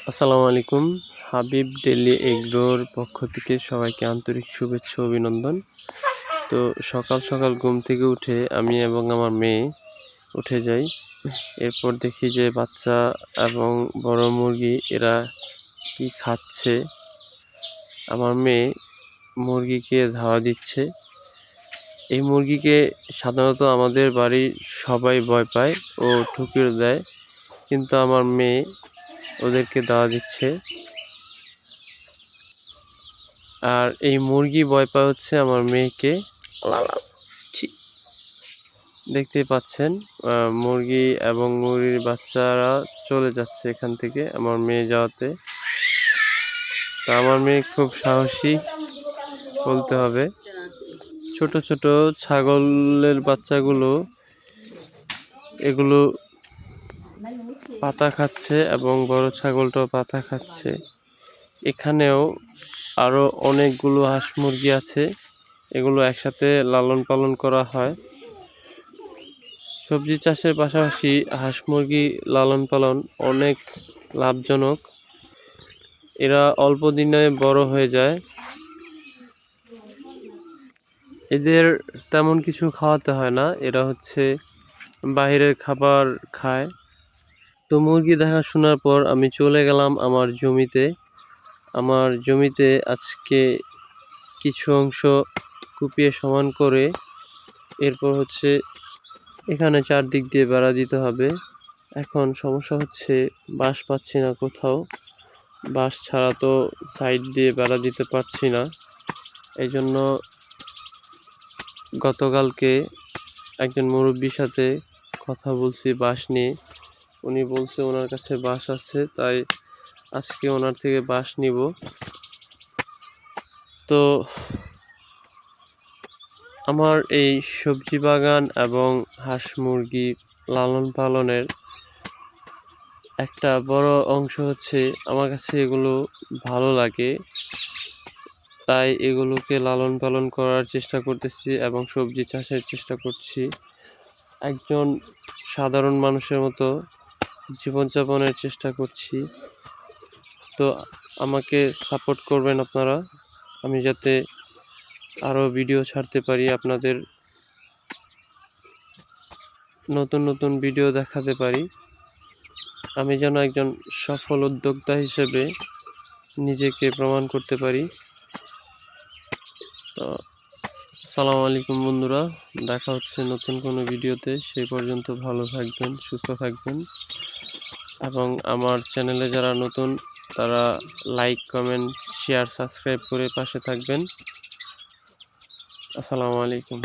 আসসালামু আলাইকুম। হাবিব ডেইলি এগ্রোর পক্ষ থেকে সবাইকে আন্তরিক শুভেচ্ছা ও অভিনন্দন। তো সকাল সকাল ঘুম থেকে উঠে আমি এবং আমার মেয়ে উঠে যাই। এরপর দেখি যে বাচ্চা এবং বড় মুরগি এরা কি খাচ্ছে। আমার মেয়ে মুরগিকে ধাওয়া দিচ্ছে। এই মুরগিকে সাধারণত আমাদের বাড়ির সবাই ভয় পায় ও ঠুকিয়ে দেয়, কিন্তু আমার মেয়ে ওদেরকে ধাওয়া দিচ্ছে। আর এই মুরগি ভয় পায় হচ্ছে আমার মেয়েকে। দেখতেই পাচ্ছেন মুরগি এবং মুরগির বাচ্চারা চলে যাচ্ছে এখান থেকে আমার মেয়ে যাওয়াতে। তা আমার মেয়ে খুব সাহসী বলতে হবে। ছোট ছোট ছাগলের বাচ্চাগুলো এগুলো পাতা খাচ্ছে এবং বড় ছাগলটাও পাতা খাচ্ছে। এখানেও আরো অনেকগুলো হাঁস মুরগি আছে, এগুলো একসাথে লালন পালন করা হয়। সবজি চাষের পাশাপাশি হাঁস মুরগি লালন পালন অনেক লাভজনক। এরা অল্প দিনে বড় হয়ে যায়। এদের তেমন কিছু খাওয়াতে হয় না, এরা হচ্ছে বাইরের খাবার খায়। তো মুরগি দেখাশোনার পর আমি চলে গেলাম আমার জমিতে। আমার জমিতে আজকে কিছু অংশ কুপিয়ে সমান করে এরপর হচ্ছে এখানে চারদিক দিয়ে বেড়া দিতে হবে। এখন সমস্যা হচ্ছে বাঁশ পাচ্ছি না কোথাও, বাঁশ ছাড়া তো সাইড দিয়ে বেড়া দিতে পারছি না। এই জন্য গতকালকে একজন মুরব্বির সাথে কথা বলছি বাঁশ নিয়ে। উনি বলছে ওনার কাছে বাঁশ আছে, তাই আজকে ওনার থেকে বাঁশ নিব। তো আমার এই সবজি বাগান এবং হাঁস মুরগি লালন পালনের একটা বড় অংশ হচ্ছে আমার কাছে এগুলো ভালো লাগে, তাই এগুলোকে লালন পালন করার চেষ্টা করতেছি এবং সবজি চাষের চেষ্টা করছি। একজন সাধারণ মানুষের মতো জীবনযাপনের চেষ্টা করছি। তো আমাকে সাপোর্ট করবেন আপনারা, আমি যাতে আরও ভিডিও ছাড়তে পারি, আপনাদের নতুন নতুন ভিডিও দেখাতে পারি। আমি যেন একজন সফল উদ্যোক্তা হিসেবে নিজেকে প্রমাণ করতে পারি। তো আসসালামু আলাইকুম বন্ধুরা, দেখা হচ্ছে নতুন কোনো ভিডিওতে। সেই পর্যন্ত ভালো থাকবেন, সুস্থ থাকবেন এবং আমার চ্যানেলে যারা নতুন তারা লাইক, কমেন্ট, শেয়ার, সাবস্ক্রাইব করে পাশে থাকবেন। আসসালামু আলাইকুম।